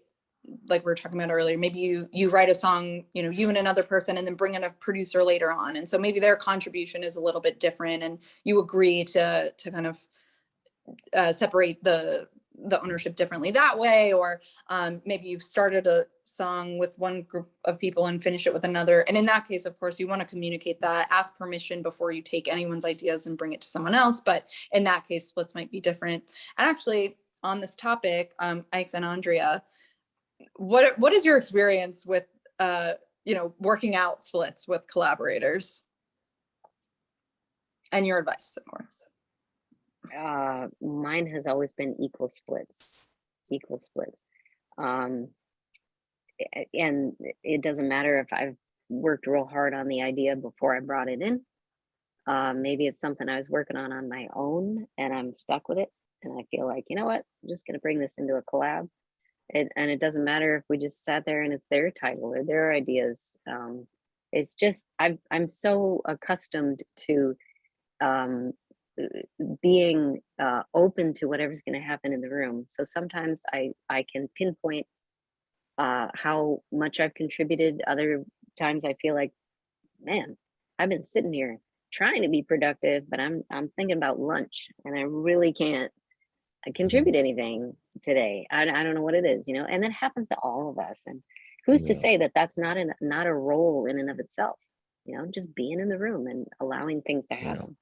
like we were talking about earlier, maybe you write a song, you know, you and another person, and then bring in a producer later on. And so maybe their contribution is a little bit different, and you agree to kind of separate the ownership differently that way. Or maybe you've started a song with one group of people and finish it with another. And in that case, of course, you want to communicate that, ask permission before you take anyone's ideas and bring it to someone else. But in that case, splits might be different. And actually, on this topic, Ike and Andrea, what is your experience with you know, working out splits with collaborators, and your advice, of course? Mine has always been equal splits. And it doesn't matter if I've worked real hard on the idea before I brought it in. Maybe it's something I was working on my own, and I'm stuck with it, and I feel like, you know what, I'm just going to bring this into a collab. And it doesn't matter if we just sat there and it's their title or their ideas. It's just, I'm so accustomed to being open to whatever's going to happen in the room. So sometimes I can pinpoint how much I've contributed. Other times I feel like, man, I've been sitting here trying to be productive, but I'm thinking about lunch, and I really can't contribute anything today. I don't know what it is, you know, and that happens to all of us. And who's to say that that's not a role in and of itself, you know, just being in the room and allowing things to happen.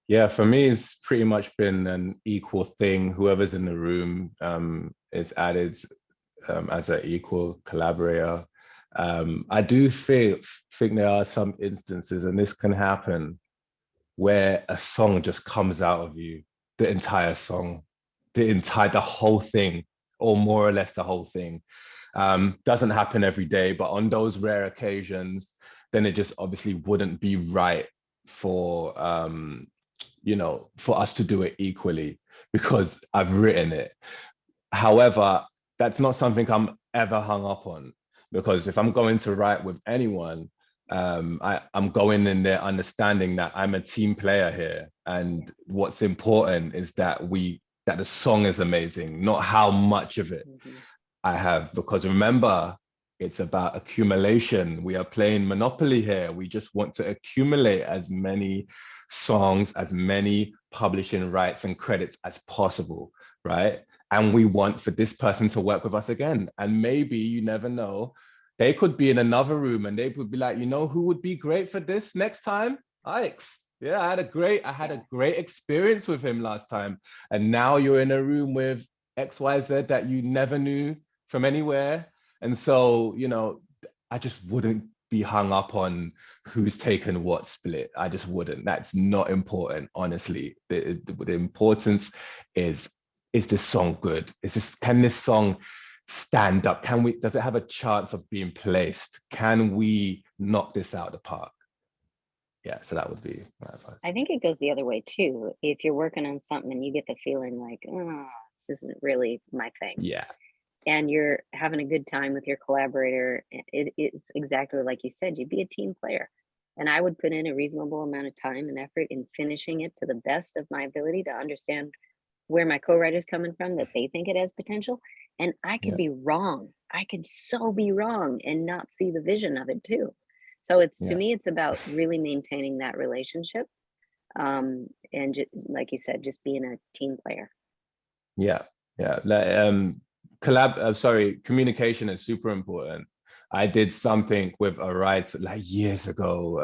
Yeah, for me, it's pretty much been an equal thing. Whoever's in the room is added as an equal collaborator. I do think there are some instances, and this can happen, where a song just comes out of you, the entire song, the whole thing, or more or less the whole thing. Doesn't happen every day, but on those rare occasions, then it just obviously wouldn't be right for you know, for us to do it equally because I've written it. However, that's not something I'm ever hung up on, because if I'm going to write with anyone, I'm going in there understanding that I'm a team player here, and what's important is that the song is amazing, not how much of it I have. Because remember, it's about accumulation. We are playing Monopoly here. We just want to accumulate as many songs, as many publishing rights and credits as possible, right? And we want for this person to work with us again. And maybe, you never know, they could be in another room and they would be like, you know who would be great for this next time? Ike's. Yeah, I had a great experience with him last time. And now you're in a room with XYZ that you never knew from anywhere. And so, you know, I just wouldn't be hung up on who's taken what split. I just wouldn't. That's not important, honestly. The importance is this song good? Can this song stand up? Does it have a chance of being placed? Can we knock this out of the park? Yeah, so that would be my advice. I think it goes the other way too. If you're working on something and you get the feeling like, oh, this isn't really my thing. Yeah. And you're having a good time with your collaborator, it's exactly like you said, you'd be a team player. And I would put in a reasonable amount of time and effort in finishing it to the best of my ability to understand where my co-writer's coming from, that they think it has potential. And I could be wrong. I could so be wrong and not see the vision of it too. So to me, it's about really maintaining that relationship. And like you said, just being a team player. Yeah. Communication is super important. I did something with a writer like years ago,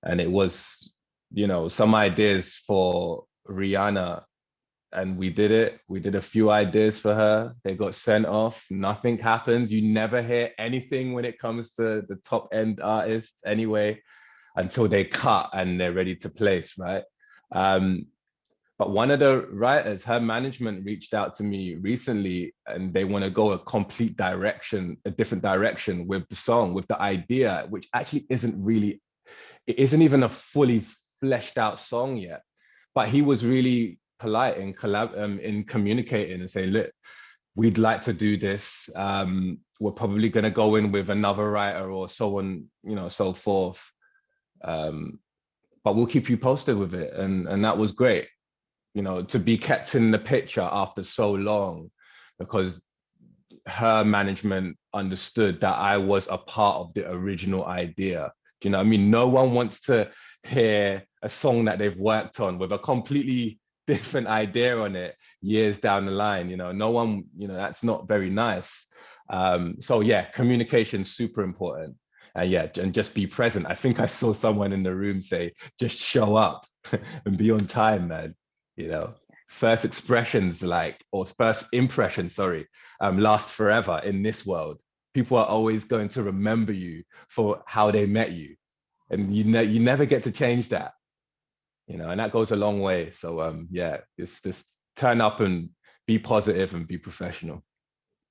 and it was, you know, some ideas for Rihanna, and we did it. We did a few ideas for her. They got sent off. Nothing happened. You never hear anything when it comes to the top end artists anyway, until they cut and they're ready to place, right? But one of the writers, her management reached out to me recently, and they want to go a different direction with the song, with the idea, which actually it isn't even a fully fleshed out song yet. But he was really polite in communicating and saying, look, we'd like to do this. We're probably going to go in with another writer or so on, you know, so forth. But we'll keep you posted with it. And that was great, you know, to be kept in the picture after so long, because her management understood that I was a part of the original idea. Do you know what I mean? No one wants to hear a song that they've worked on with a completely different idea on it years down the line. You know, no one, you know, that's not very nice. So yeah, communication is super important. And just be present. I think I saw someone in the room say, just show up and be on time, man. You know, first impressions last forever in this world. People are always going to remember you for how they met you, and you never get to change that, you know, and that goes a long way. So yeah, just turn up and be positive and be professional.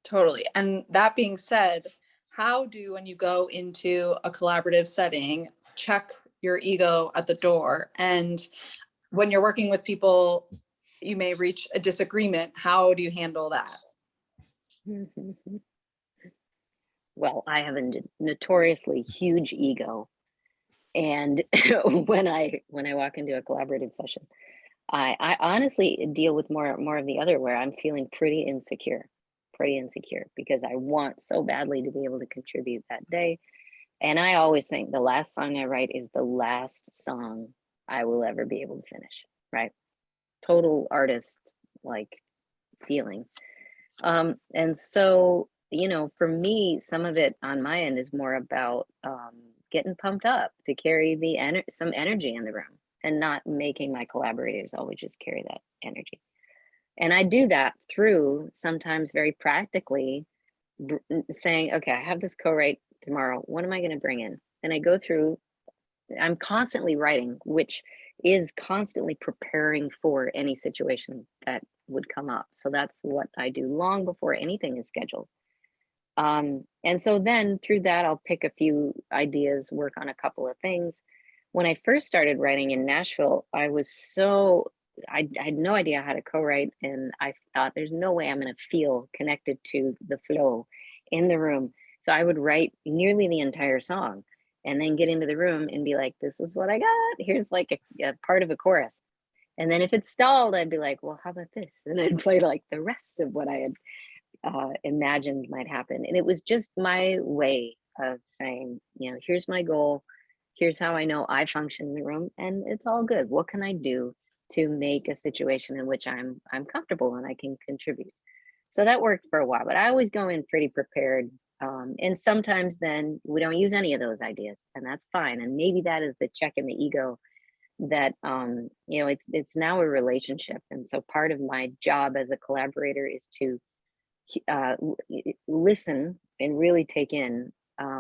Totally. And that being said, when you go into a collaborative setting, check your ego at the door? And when you're working with people, you may reach a disagreement. How do you handle that? Well, I have a notoriously huge ego. And when I walk into a collaborative session, I honestly deal with more of the other, where I'm feeling pretty insecure because I want so badly to be able to contribute that day. And I always think the last song I write is the last song I will ever be able to finish, right? Total artist like feeling. And so, you know, for me, some of it on my end is more about getting pumped up to carry some energy in the room, and not making my collaborators always just carry that energy. And I do that through sometimes very practically saying, okay, I have this co-write tomorrow. What am I going to bring in? And I go through, I'm constantly writing, which is constantly preparing for any situation that would come up. So that's what I do long before anything is scheduled. And so then through that, I'll pick a few ideas, work on a couple of things. when I first started writing in Nashville, I had no idea how to co-write, and I thought there's no way I'm going to feel connected to the flow in the room. So I would write nearly the entire song and then get into the room and be like, this is what I got. Here's like a part of a chorus. And then if it stalled, I'd be like, well, how about this? And I'd play like the rest of what I had imagined might happen. And it was just my way of saying, you know, here's my goal. Here's how I know I function in the room, and it's all good. What can I do to make a situation in which I'm comfortable and I can contribute? So that worked for a while, but I always go in pretty prepared. And sometimes then we don't use any of those ideas, and that's fine. And maybe that is the check in the ego that you know, it's now a relationship. And so part of my job as a collaborator is to listen and really take in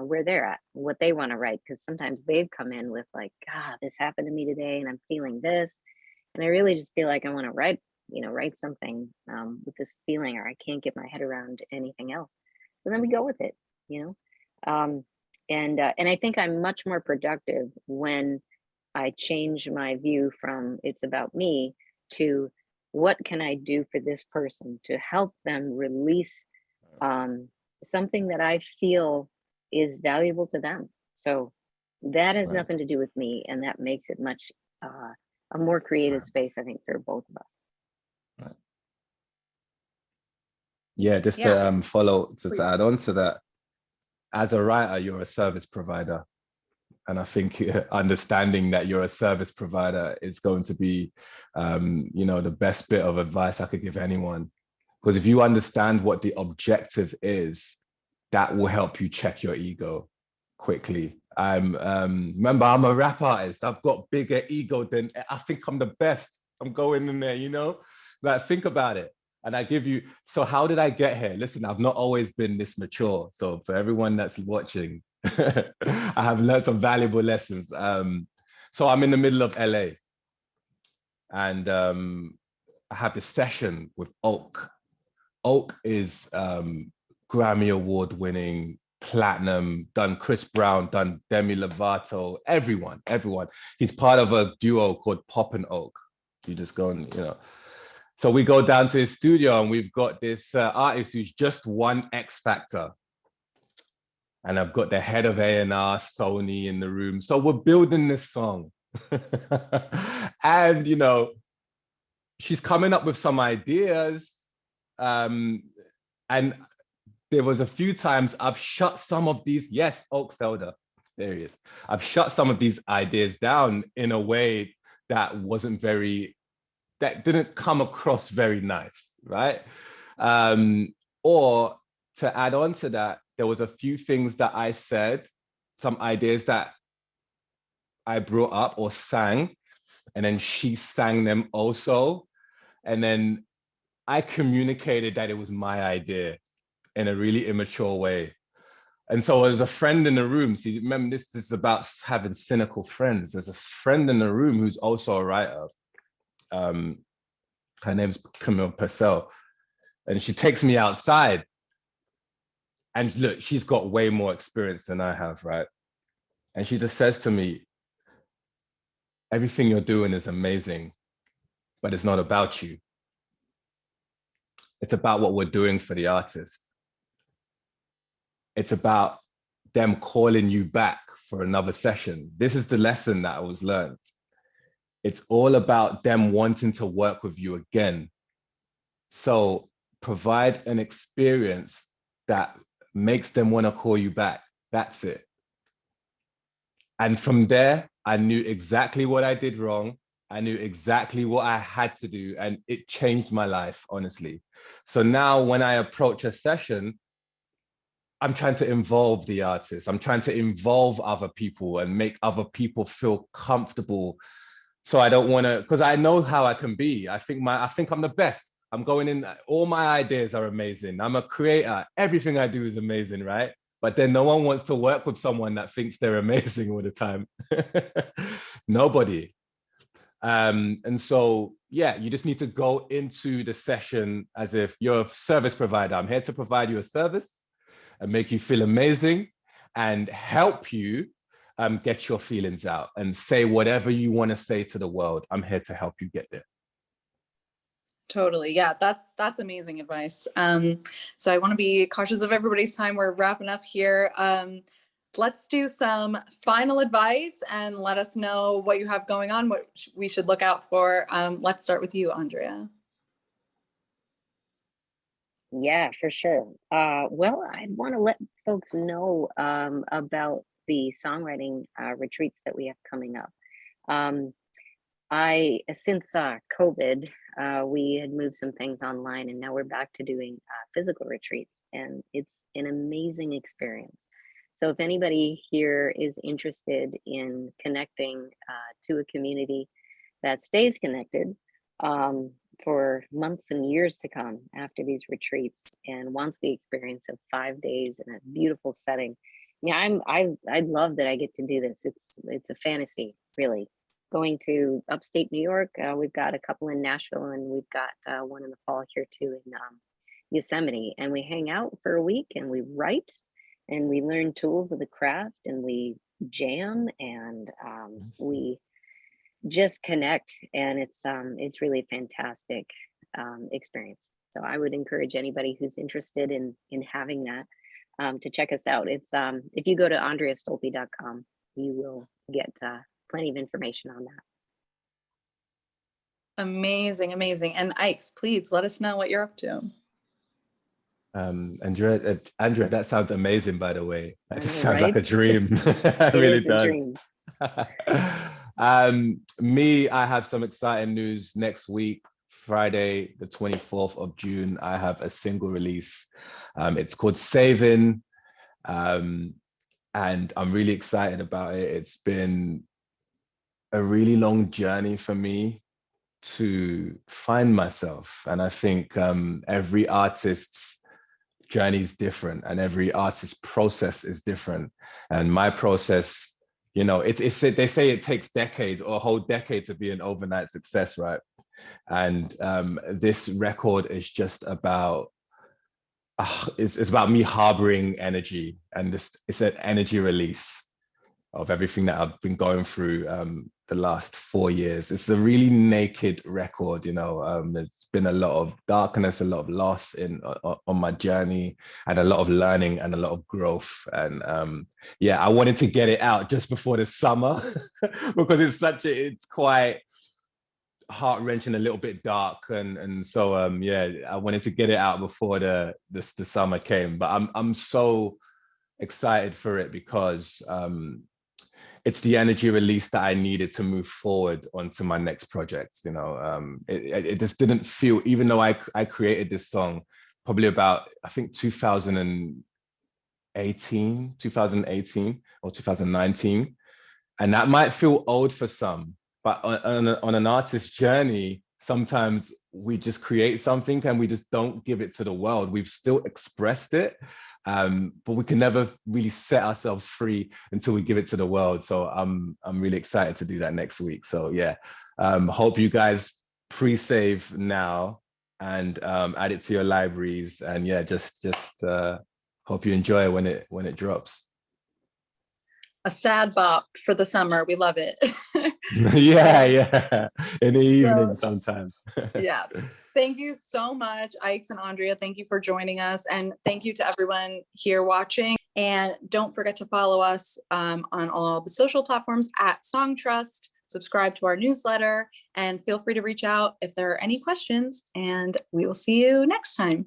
where they're at, what they want to write, because sometimes they've come in with like, ah, this happened to me today and I'm feeling this, and I really just feel like I want to write, you know, write something with this feeling, or I can't get my head around anything else. So then we go with it, you know. And I think I'm much more productive when I change my view from it's about me to what can I do for this person to help them release something that I feel is valuable to them. So that has Right. nothing to do with me, and that makes it much a more creative Right. space, I think, for both of us. Right. Yeah, just Yeah. to follow, to add on to that, as a writer, you're a service provider. And I think understanding that you're a service provider is going to be, you know, the best bit of advice I could give anyone. Because if you understand what the objective is, that will help you check your ego quickly. Remember, I'm a rap artist. I've got bigger ego than I think I'm the best. I'm going in there, you know, like think about it. And I give you, so how did I get here? Listen, I've not always been this mature. So for everyone that's watching, I have learned some valuable lessons. So I'm in the middle of LA, and I have this session with Oak. Oak is Grammy Award winning, platinum, done Chris Brown, done Demi Lovato, everyone. He's part of a duo called Pop and Oak. You just go and, you know. So we go down to his studio and we've got this artist who's just won X Factor. And I've got the head of A&R, Sony, in the room. So we're building this song. And, you know, she's coming up with some ideas. And there was a few times I've shut some of these, yes, Oakfelder, there he is. I've shut some of these ideas down in a way that wasn't very, that didn't come across very nice, right? Or to add on to that, there was a few things that I said, some ideas that I brought up or sang, and then she sang them also. And then I communicated that it was my idea in a really immature way. And so there's a friend in the room. See, remember, this is about having cynical friends. There's a friend in the room who's also a writer. Her name's Camille Purcell. And she takes me outside. And look, she's got way more experience than I have, right? And she just says to me, everything you're doing is amazing, but it's not about you. It's about what we're doing for the artist. It's about them calling you back for another session. This is the lesson that I was learned. It's all about them wanting to work with you again. So provide an experience that makes them want to call you back. That's it. And from there, I knew exactly what I did wrong. I knew exactly what I had to do, and it changed my life, honestly. So now when I approach a session, I'm trying to involve the artist. I'm trying to involve other people and make other people feel comfortable. So I don't want to, because I know how I can be. I think I'm the best. I'm going in, all my ideas are amazing. I'm a creator. Everything I do is amazing, right? But then no one wants to work with someone that thinks they're amazing all the time. Nobody. And so, yeah, you just need to go into the session as if you're a service provider. I'm here to provide you a service and make you feel amazing and help you get your feelings out and say whatever you want to say to the world. I'm here to help you get there. Totally. Yeah, that's amazing advice. So I want to be cautious of everybody's time. We're wrapping up here. Let's do some final advice and let us know what you have going on, what we should look out for. Let's start with you, Andrea. Yeah, for sure. Well, I want to let folks know about the songwriting retreats that we have coming up. Since COVID, we had moved some things online, and now we're back to doing physical retreats, and it's an amazing experience. So if anybody here is interested in connecting to a community that stays connected for months and years to come after these retreats, and wants the experience of 5 days in a beautiful setting, yeah, I love that I get to do this. It's a fantasy, really. Going to upstate New York, we've got a couple in Nashville, and we've got one in the fall here too in Yosemite, and we hang out for a week and we write and we learn tools of the craft and we jam and we just connect, and it's really a fantastic experience. So I would encourage anybody who's interested in having that to check us out. It's if you go to andreastolpe.com, you will get plenty of information on that. Amazing, amazing. And Ikes, please let us know what you're up to. Andrea, that sounds amazing, by the way. That just sounds right? like a dream. It really does. Me, I have some exciting news next week. Friday, the 24th of June, I have a single release. It's called Saving. And I'm really excited about it. It's been a really long journey for me to find myself. And I think every artist's journey is different, and every artist's process is different. And my process, you know, they say it takes decades or a whole decade to be an overnight success, right? And this record is just about, it's about me harboring energy, and it's an energy release of everything that I've been going through the last 4 years. It's a really naked record, you know. There's been a lot of darkness, a lot of loss on my journey, and a lot of learning and a lot of growth. And yeah, I wanted to get it out just before the summer because it's quite heart-wrenching, a little bit dark, and so yeah, I wanted to get it out before the summer came. But I'm so excited for it because it's the energy release that I needed to move forward onto my next project. You know, it just didn't feel, even though I created this song probably about, I think 2018 or 2019, and that might feel old for some, but on an artist's journey, sometimes we just create something and we just don't give it to the world. We've still expressed it, but we can never really set ourselves free until we give it to the world. So I'm really excited to do that next week. So yeah, hope you guys pre-save now and add it to your libraries. And yeah, just hope you enjoy it when it drops. A sad bop for the summer. We love it. Yeah. In the evening sometime. Yeah. Thank you so much, Ikes and Andrea. Thank you for joining us. And thank you to everyone here watching. And don't forget to follow us on all the social platforms at Songtrust. Subscribe to our newsletter and feel free to reach out if there are any questions. And we will see you next time.